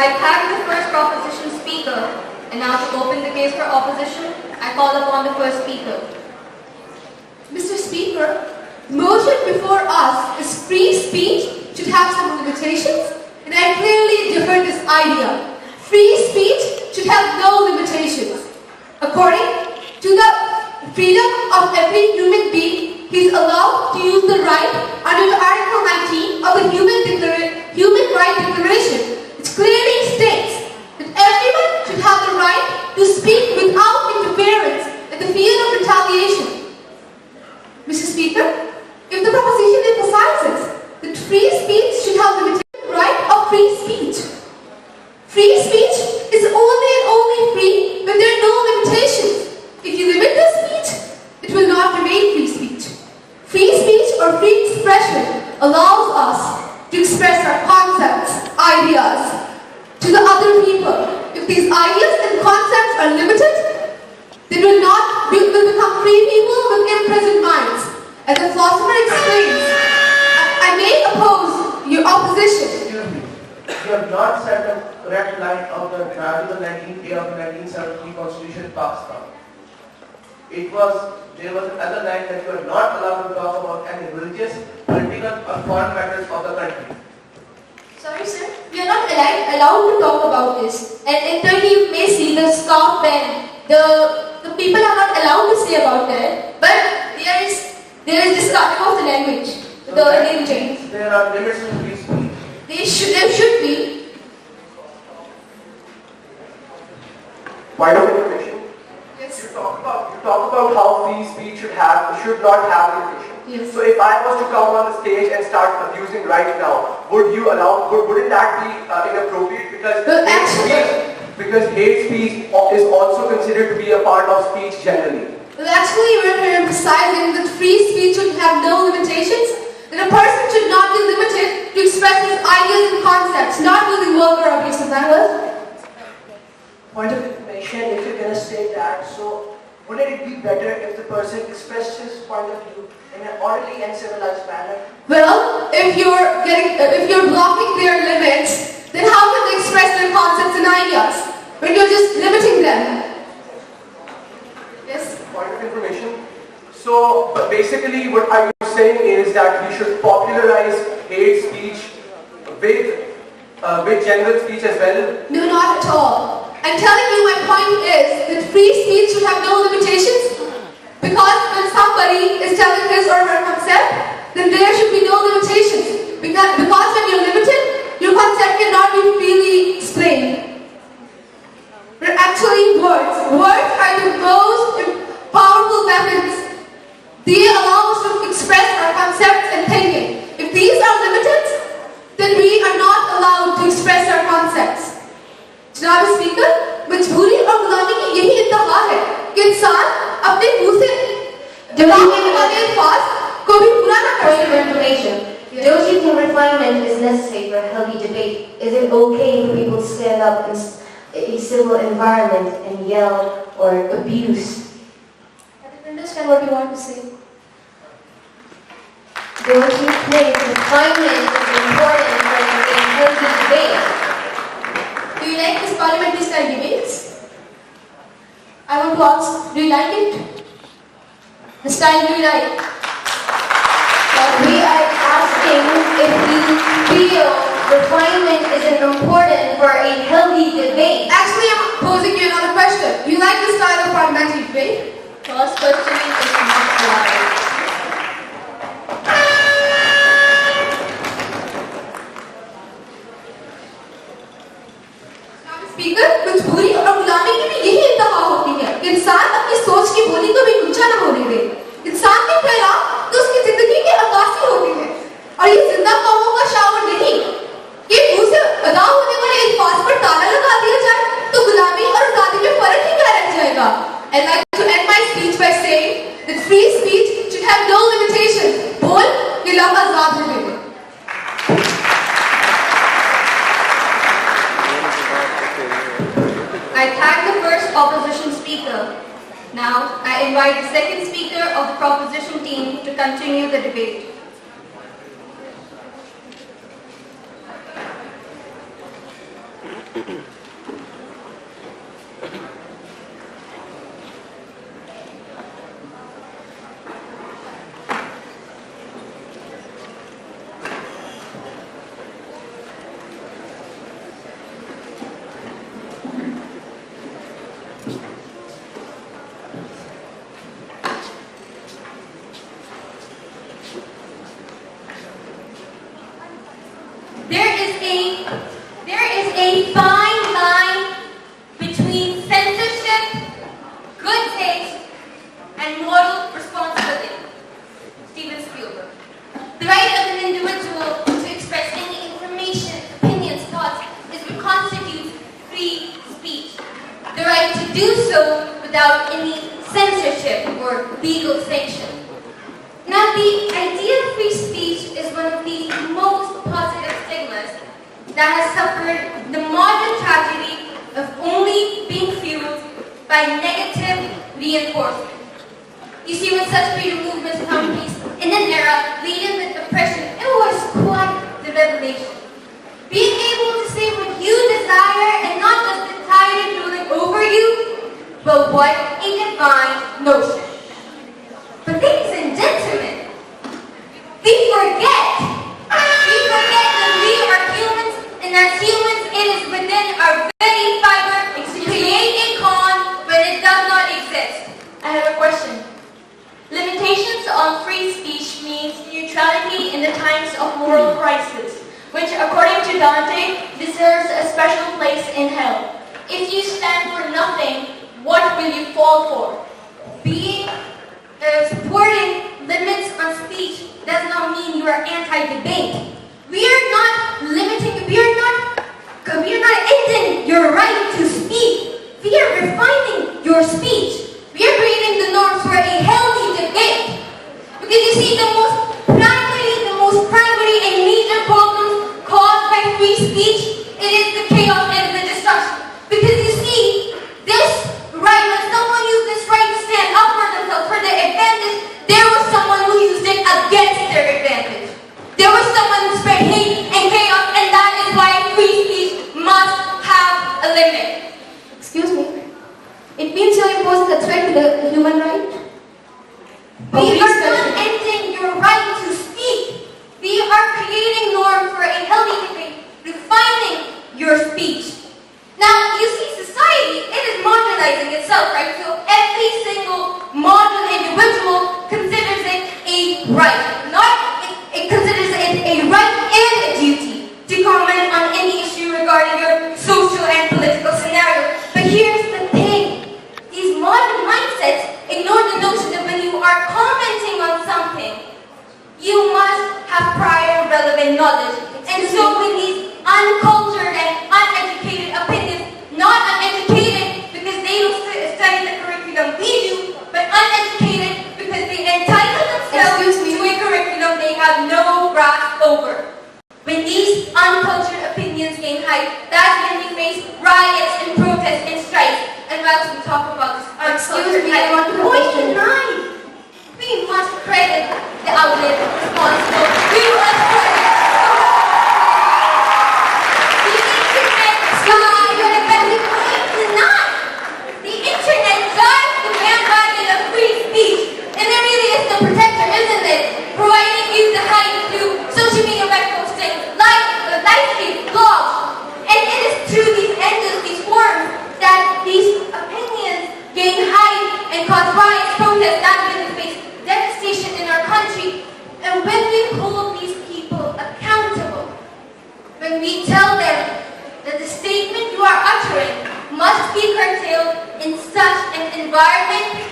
I thank the first proposition speaker, and now to open the case for opposition, I call upon the first speaker. Mr. Speaker, the motion before us is free speech should have some limitations, and I clearly differ this idea. Free speech should have no limitations. According to the freedom of every human being, he is allowed to use the right under the Article 19 of the Human Rights Declaration. It clearly states that everyone should have the right to speak without interference and the fear of retaliation. Mr. Speaker, if the proposition emphasizes that free speech should have the right of free speech, free speech is only and only free when there are no limitations. If you limit the speech, it will not remain free speech. Free speech or free expression allows us to express our concepts, ideas to the other people. If these ideas and concepts are limited, then we will become free people with imprisoned minds. As the philosopher explains, I may oppose your opposition. Excuse me. You have not set the correct line of the Article 19A of the 1970 Constitution of Pakistan. There was another line that you are not allowed to talk about any religious, political or foreign matters of the country. Sorry sir, we are not allowed to talk about this. And in Turkey you may see the scarf ban. The people are not allowed to say about that. But there is this cutting of the language. So there are limits to free speech. There should be. Point of information. Yes. You talk about how free speech should not have limitation. Yes. So if I was to come on the stage and start abusing right now, wouldn't that be inappropriate? Because hate speech is also considered to be a part of speech generally. Well, actually, we're emphasizing that free speech should have no limitations, that a person should not be limited to express his ideas and concepts, not using vulgar or abusive language. Point of information, if you're going to say that, so wouldn't it be better if the person expressed his point of view in an orderly and civilized manner? Well, if you're blocking their limits, then how can they express their concepts and ideas when you're just limiting them? Yes? Point of information. So basically what I'm saying is that we should popularize hate speech with general speech as well. No, not at all. I'm telling you, my point is that free speech should have no limitations, because when somebody is telling his or her concept, then there should be no limitations. Because when you're limited, your concept cannot be freely explained. But actually words are the most powerful weapons. They allow us to express our concepts and thinking. If these are limited, then we are not allowed to express our concepts. जनाब speaker, मजबूरी और गुलामी की यही इंतहा है कि इंसान अपने मुंह से जवाब देने वाले अल्फाज को भी पूरा न कर सके. Information. Don't you think refinement is necessary for a healthy debate? Is it okay for people to stand up in a civil environment and yell or abuse? I don't understand what you want to say. Don't you think refinement is important for a healthy debate? Do you like this parliamentary style debates? I want to ask, do you like it? The style do you like? We are asking if you feel refinement is important for a healthy debate. Actually, I'm posing you another question. Do you like the style of parliamentary debate? First question is not allowed. Speaker, मजबूरी और गुलामी की भी यही इंतहा होती है कि इंसान अपनी सोच की बोली को भी ऊंचा न होने दे. इंसान के खिलाफ तो उसकी जिंदगी के अक्कासी होते हैं, और ये जिंदा कौमों का शावर नहीं कि मुंह से अदा होने वाले अल्फाज पर ताला लगा दिया जाए तो गुलामी और आजादी में फर्क ही क्या रह जाएगा. I'd like to end my speech by saying that free speech should have no limitations. बोल कि लोग आजाद रहेंगे. I thank the first opposition speaker. Now, I invite the second speaker of the proposition team to continue the debate. There is a fine line between censorship, good taste, and moral responsibility. Steven Spielberg. The right of an individual to express any information, opinions, thoughts is what constitutes free speech. The right to do so without any censorship or legal sanction. Now, the idea of free speech is one of the most positive stigmas that has suffered the modern tragedy of only being fueled by negative reinforcement. You see, when such freedom movements found peace in an era laden with oppression, it was quite the revelation. Being able to say what you desire and not just the tyrant ruling over you, but what a divine notion. But ladies and gentlemen, we forget that we are humans, and as humans it is within our very fiber to create a con when it does not exist. I have a question. Limitations on free speech means neutrality in the times of moral crisis, which according to Dante deserves a special place in hell. If you stand for nothing, what will you fall for? Supporting limits on speech does not mean you are anti-debate. We are not ending your right to speak. We are refining your speech. We are creating the norms for a healthy debate. Because you see, the most primary and major problems caused by free speech, it is the chaos and the destruction. Because you see, this right, when someone used this right to stand up for themselves, for their advantage, there was someone who used it against their advantage. There was someone who spread hate and chaos, and that is why free speech must have a limit. Excuse me. It means you're imposing a threat to the human right? We are not ending your right to speak. We are creating norms for a healthy debate, refining your speech. Now, you see, society, it is marginalizing itself, right? So every single modern individual considers it a right. It considers it a right and a duty to comment on any issue regarding your social and political scenario. But here's the thing. These modern mindsets ignore the notion that when you are commenting on something, you must have prior relevant knowledge. And so with these uncultured and uneducated opinions, not uneducated because they don't study the curriculum we do, but uneducated because they entitle themselves to a curriculum they have no grasp over. When these uncultured opinions gain height, that's when we face riots and protests and strikes. And whilst we talk about this uncultured height, point in line, we must credit the outlet responsible. We must credit the internet drives the bandwagon of free speech, and it really is the protector, isn't it? Providing you the height through social media web posting, live streams, blogs, and it is through these engines, these forums, that these opinions gain height and cause riots, protests, that when we face devastation in our country. And when we hold these people accountable, when we tell them that the statement you are uttering must be curtailed in such an environment,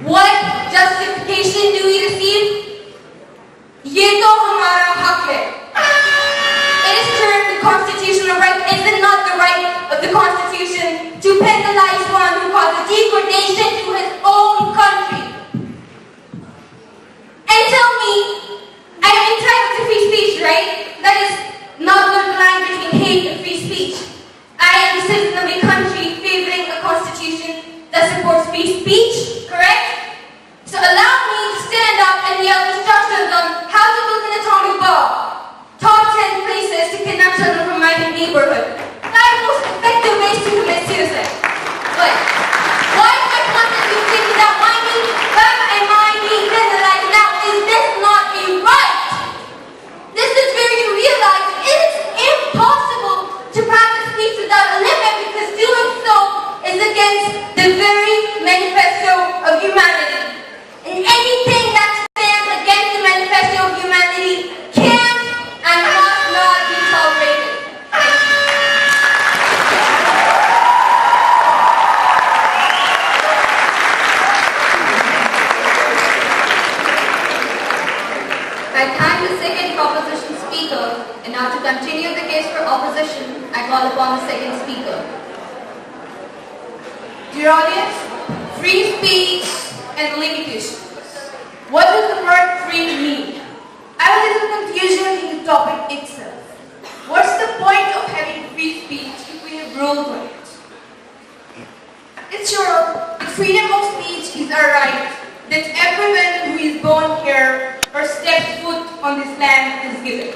what justification do we receive? Ye to hamara hak hai. It is termed the constitutional right. Is it not the right of the Constitution to penalize one who caused degradation to his own country? And tell me, I am entitled to free speech, right? That is not the line between hate and free speech. I am a citizen of a country favoring a constitution that supports free speech, correct? So allow me to stand up and yell instructions on how to build an atomic bomb. Top 10 places to kidnap children from my neighborhood. That most the case for opposition, I call upon the second speaker. Dear audience, free speech and limitations. What does the word free mean? I have a little confusion in the topic itself. What's the point of having free speech if we have rules on it? It's sure that freedom of speech is a right that everyone who is born here or steps foot on this land is given.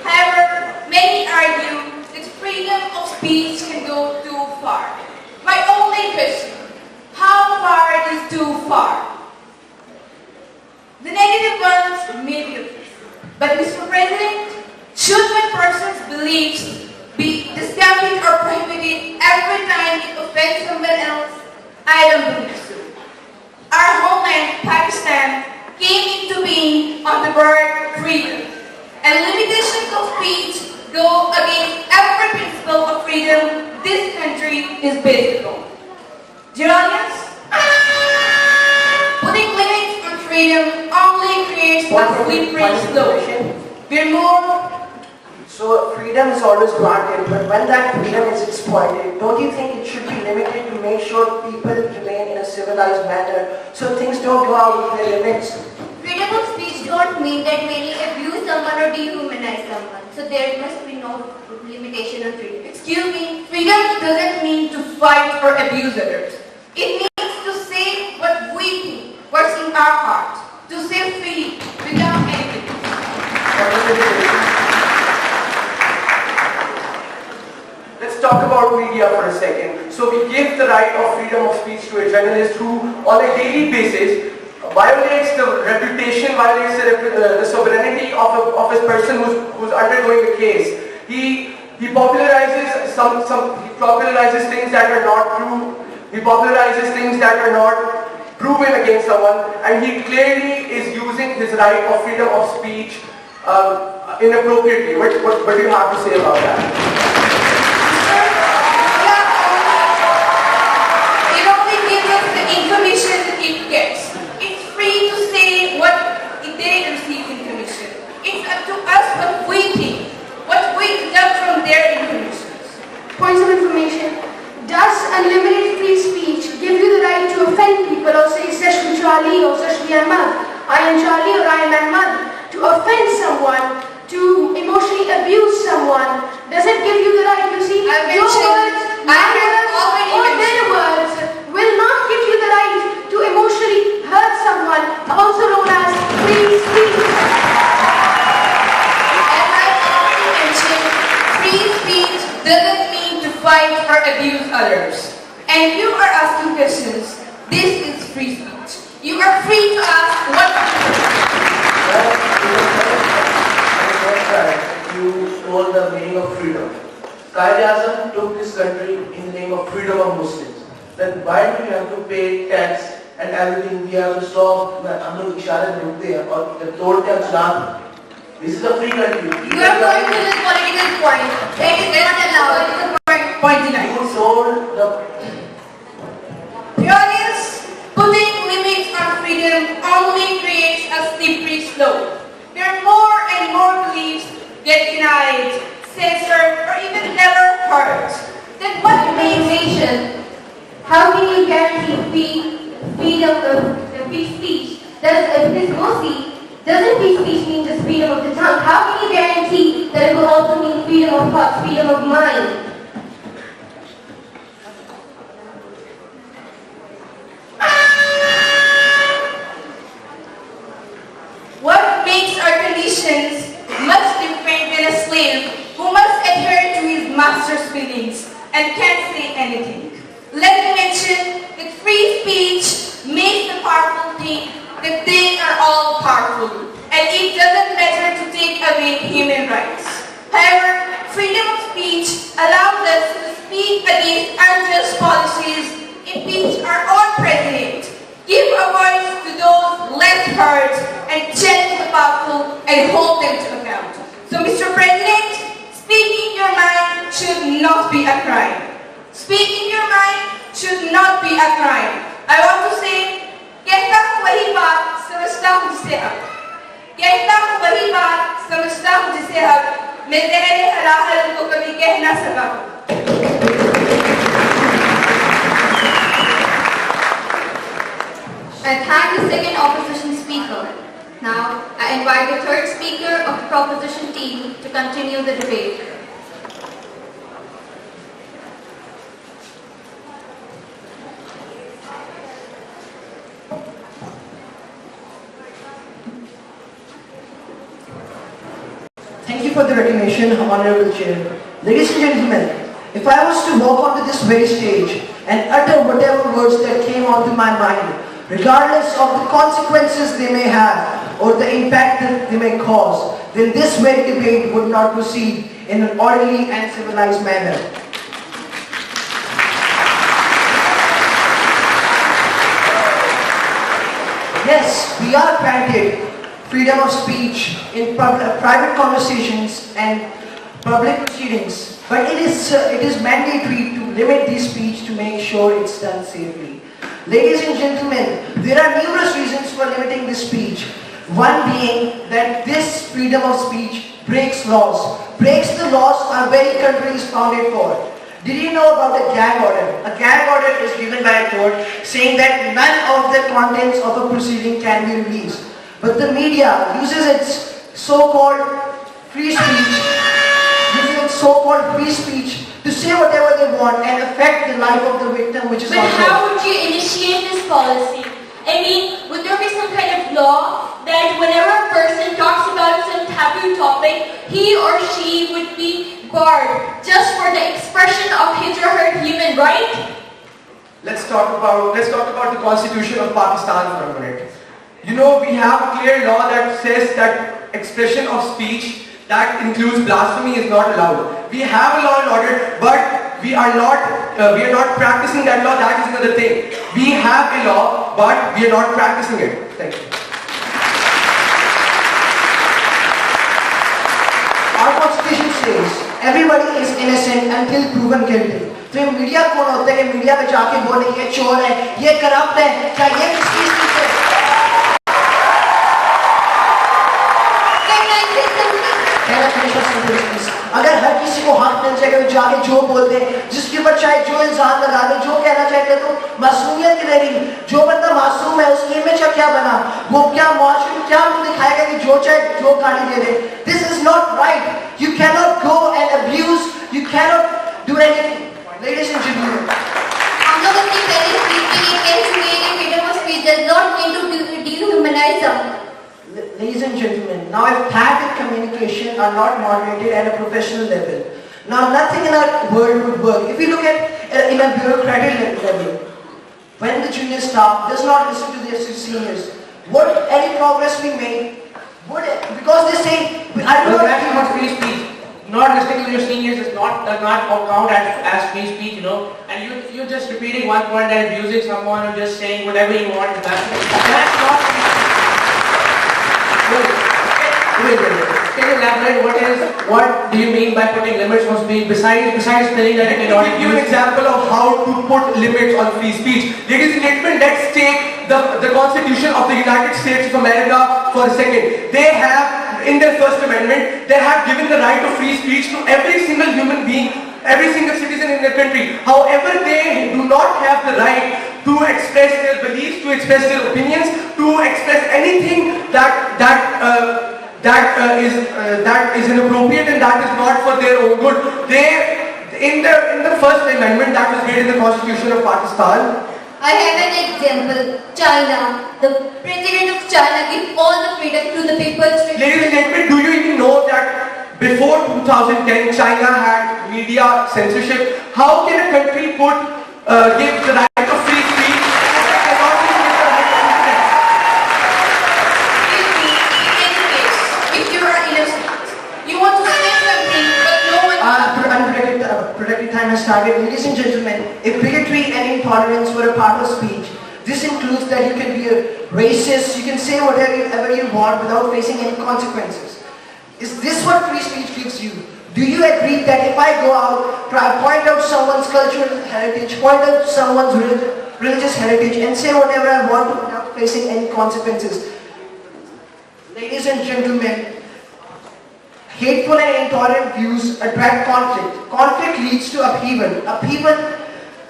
However, many argue that freedom of speech can go too far. My only question, how far is too far? The negative ones may be obvious. But Mr. President, should one person's beliefs be discounted or prohibited every time it offends someone else? I don't believe so. Our homeland, Pakistan, came into being on the word freedom. And limitations of speech go against every principle of freedom this country is based upon. Dear audience, putting limits on freedom only creates a slippery slope. We're more. So freedom is always granted, but when that freedom is exploited, don't you think it should be limited to make sure people remain in a civilized manner so things don't go out of their limits? Freedom of speech don't mean that many abuse someone or dehumanize someone. So there must be no limitation on freedom. Excuse me, freedom doesn't mean to fight or abuse others. It means to say what we think, what's in our heart, to say freely, without any limits. Let's talk about media for a second. So we give the right of freedom of speech to a journalist who, on a daily basis, violates the reputation, violates the sovereignty of a person who's undergoing a case. He popularizes he popularizes things that are not true. He popularizes things that are not proven against someone, and he clearly is using his right of freedom of speech inappropriately. What do you have to say about that? It only gives us the information it gets. It's free to say what it didn't receive information. It's up to us what we think, what we deduct from their information. Points of information. Does unlimited free speech give you the right to offend people or say Seshmi Charlie or Seshmi Ahmad, I am Charlie or I am Ahmad, to offend someone, to emotionally abuse someone? Does it give you the right to see your words, my words, or their words will not give you the right to emotionally hurt someone, also known as free speech? As I already mentioned, free speech doesn't mean to fight or abuse others. And you are asking questions. This is free speech. You are free to ask what you told the meaning of freedom. Qaid-e-Azam took this country in the name of freedom of Muslims. Then why do we have to pay tax and everything? We have to stop. हम लोग इशारे में रुकते हैं और जब तोड़ते हैं चलाते. This is a free country. You are going to this political point. It is not allowed. point denied. You told the The audience, putting limits on freedom only creates a slippery slope, where more and more beliefs get denied, censored, or even never heard. Then what makes Nation, how can you guarantee freedom of free speech? Doesn't free speech mean just freedom of the tongue? How can you guarantee that it will also mean freedom of thought, freedom of mind? What makes our conditions much different than a slave who must adhere to his master's feelings and can't say anything? Let me mention that free speech makes the powerful think that they are all powerful, and it doesn't matter to take away human rights. However, freedom of speech allows us to speak against unjust policies, impeach our own president, give a voice to those less heard, and challenge the powerful and hold them to account. So, Mr. President, speaking your mind should not be a crime. Speaking your mind should not be a crime. I want to say, कहता हूँ वही बात समझता हूँ जिसे हक कहता हूँ वही बात समझता हूँ जिसे हक मैं तेरे हलाहल को कभी कह ना सका। I thank the second opposition speaker. Now, I invite the third speaker of the proposition team to continue the debate. Thank you for the recognition, Honorable Chair. Ladies and gentlemen, if I was to walk onto this very stage and utter whatever words that came onto my mind, regardless of the consequences they may have or the impact that they may cause, then this very debate would not proceed in an orderly and civilized manner. Yes, we are granted freedom of speech in private conversations and public proceedings, but it is mandatory to limit this speech to make sure it's done safely. Ladies and gentlemen, there are numerous reasons for limiting this speech. One being that this freedom of speech breaks laws. Breaks the laws our very country is founded for. Did you know about a gag order? A gag order is given by a court saying that none of the contents of a proceeding can be released. But the media uses its so-called free speech, to say whatever they want and affect the life of the victim, which is But not how good. would you initiate this policy? I mean, would there be some kind of law that whenever a person talks about some taboo topic, he or she would be barred just for the expression of his or her human right? Let's talk about the Constitution of Pakistan for a minute. You know, we have a clear law that says that expression of speech that includes blasphemy is not allowed. We have a law and order, but we are not practicing that law. That is another thing. We have a law, but we are not practicing it. Thank you. Our constitution says everybody is innocent until proven guilty. तो ये media कौन होता है कि media में जाके बोले ये चोर है, ये करप्ट है, क्या ये किसकी स्पीच है? अगर हर किसी को हक मिल जाएगा तो जाके जो बोलते हैं, जिसके ऊपर चाहे जो इल्जाम लगा दे, जो कहना चाहते तो मासूमियत की नहीं, जो बंदा मासूम है उसकी इमेज का क्या बना, वो क्या मुआशरे में क्या मुंह दिखाएगा कि जो चाहे जो गाली दे दे. This is not right. You cannot go and abuse. You cannot do anything. Ladies and gentlemen, हम लोग अपनी पहली स्पीच में ये कह चुके हैं कि freedom of speech does not mean to dehumanize them. Ladies and gentlemen, now if fact and communication are not moderated at a professional level, now nothing in our world would work. If you look at in a bureaucratic level, when the junior staff does not listen to their seniors, would any progress be made? Would it? Because they say, I do not about free speech. Not listening to your seniors does not count as free speech, you know. And you're just repeating one point and abusing someone or just saying whatever you want. That's not free speech. Can you elaborate what do you mean by putting limits on speech besides telling that it cannot give you an example of how to put limits on free speech. Ladies and gentlemen, let's take the Constitution of the United States of America for a second. They have, in their First Amendment, they have given the right of free speech to every single human being, every single citizen in the country. However, they do not have the right to express their beliefs, to express their opinions, to express anything that is inappropriate and that is not for their own good. In the First Amendment that was made in the Constitution of Pakistan, I have an example. China. The president of China gives all the freedom to the people. Ladies and gentlemen, do you even know that before 2010 China had media censorship? How can a country give the right of free speech? If you are innocent, you want to say something, but no one. Unprotected time has started. Ladies and gentlemen, if bigotry and intolerance were a part of speech, this includes that you can be a racist, you can say whatever you want without facing any consequences. Is this what free speech gives you? Do you agree that if I go out, point out someone's cultural heritage, point out someone's religious heritage and say whatever I want without facing any consequences? Ladies and gentlemen, Hateful and intolerant views attract conflict. Conflict leads to upheaval. Upheaval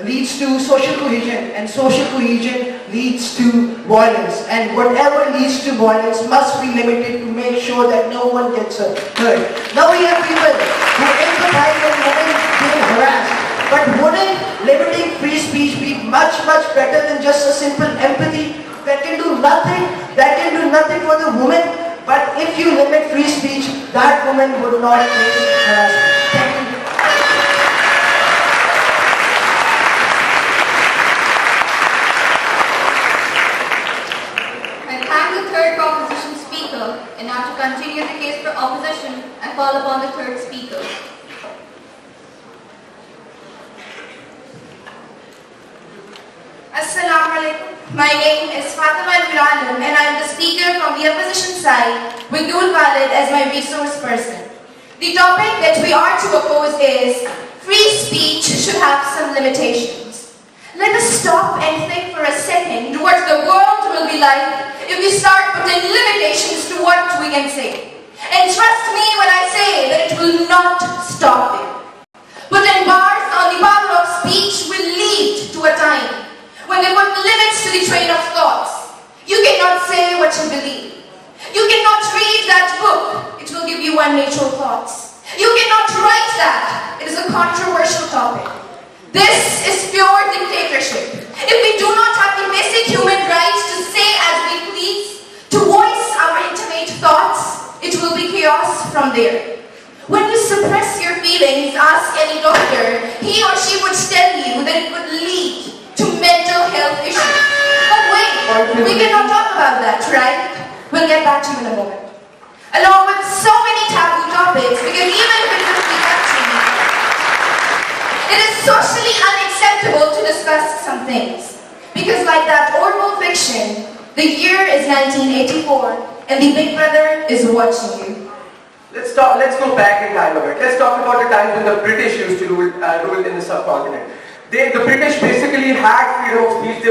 leads to social cohesion, and social cohesion leads to violence. And whatever leads to violence must be limited to make sure that no one gets hurt. Now we have people who empathize when women being harassed. But wouldn't limiting free speech be much better than just a simple empathy that can do nothing? That can do nothing for the woman. But if you limit free speech, that woman would not face harassment. Thank you. I thank the third proposition speaker, and now to continue the case for opposition, I call upon the third speaker. Assalamu alaikum. My name is Fatima Al-Miralim and I am the speaker from the opposition side with Noor Khalid as my resource person. The topic that we are to oppose is free speech should have some limitations. Let us stop and think for a second what the world will be like if we start putting limitations to what we can say. And trust me when I say that it will not stop there. Putting bars on the power of speech will lead to a time when they put limits to the train of thoughts. You cannot say what you believe. You cannot read that book. It will give you unnatural thoughts. You cannot write that. It is a controversial topic. This is pure dictatorship. If we do not have the basic human rights to say as we please, to voice our intimate thoughts, it will be chaos from there. When you suppress your feelings, ask any doctor, he or she would tell you that it would lead to mental health issues. But wait, we cannot talk about that, right? We'll get back to you in a moment. Along with so many taboo topics, because even within the country, it is socially unacceptable to discuss some things. Because like that Orwell fiction, the year is 1984, and the Big Brother is watching you. Let's go back in time a bit. Let's talk about the time when the British used to rule in the subcontinent. The British basically had freedom of speech. They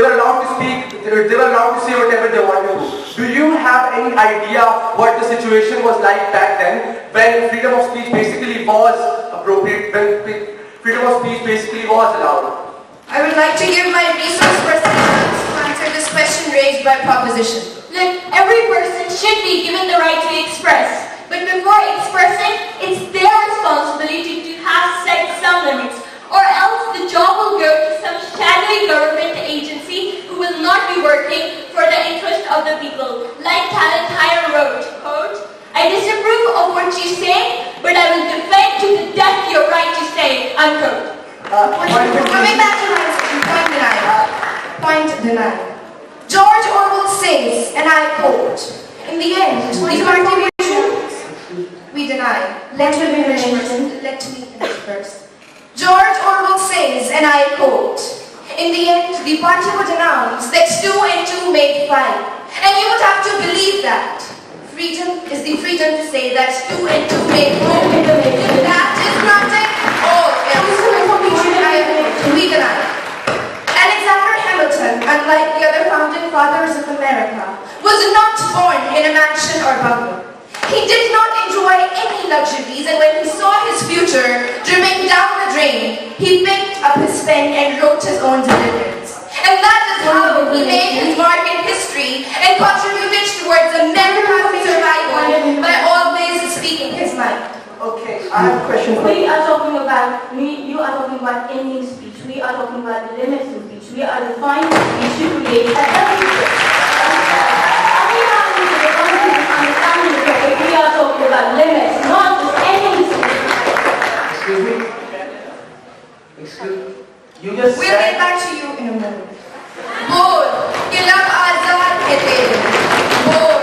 were allowed to speak. They were allowed to say whatever they wanted to. Do you have any idea what the situation was like back then, when freedom of speech basically was appropriate, when freedom of speech basically was allowed? I would like to give my resource person to answer this question raised by proposition. Look, every person should be given the right to express. But before expressing, it's their responsibility to have set some limits. Or else the job will go to some shadowy government agency who will not be working for the interest of the people. Like Talent Hire wrote, quote, I disapprove of what you say, but I will defend to the death your right to say, unquote. Coming back to my point denied. George Orwell says, and I quote, in the end, the contributions we deny. Let me finish first. George Orwell says, and I quote, in the end, the party would announce that 2 and 2 make 5. And you would have to believe that. Freedom is the freedom to say that 2 and 2 make 4. If that is granted, all else we deny. Alexander Hamilton, unlike the other founding fathers of America, was not born in a mansion or bungalow. He did not enjoy any luxuries, and when he saw his future dripping down the drain, he picked up his pen and wrote his own deliverance. And that is how he made his mark in history and contributed towards America's survival by always speaking his mind. Okay, I have a question for you. You are talking about ending speech. We are talking about the limits in speech. We are defining speech to create a healthy speech. We are talking about limits, not just ending speech. Excuse me? Excuse me? You just We'll get back to you in a moment. बोल कि लब आजाद है तेरे, बोल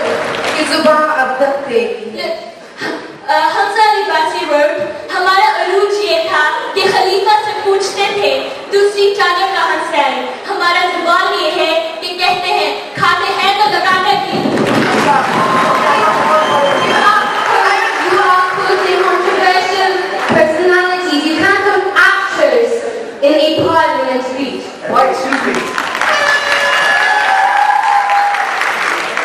कि जुबान अब तक तेरी. Hamza Libasi wrote, हमारा अरूज ये था कि खलीफा से पूछते थे दूसरी चादर कहाँ से आई. हमारा जुबान ये है कि कहते हैं खाते हैं तो लगाने की. You are putting controversial personalities. You can't put actors in a parliament speech. Why, excuse me?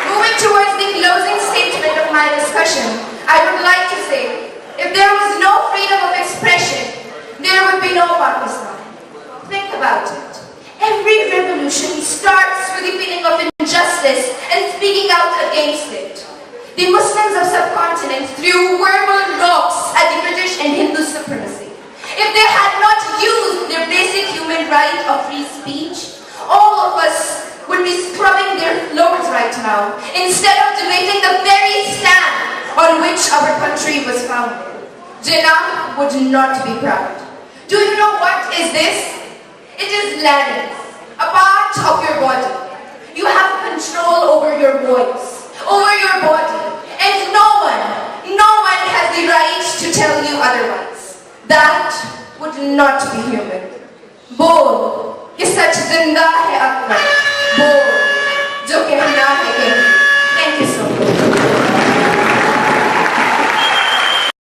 Moving towards the closing statement of my discussion, I would like to say Pakistan. Think about it. Every revolution starts with the feeling of injustice and speaking out against it. The Muslims of subcontinent threw verbal rocks at the British and Hindu supremacy. If they had not used their basic human right of free speech, all of us would be scrubbing their floors right now, instead of debating the very stand on which our country was founded. Jinnah would not be proud. Do you know what is this? It is larynx, a part of your body. You have control over your voice, over your body, and no one has the right to tell you otherwise. That would not be human. बोल, ये सच जिंदा है अकबर, बोल, जो कहना है कहना।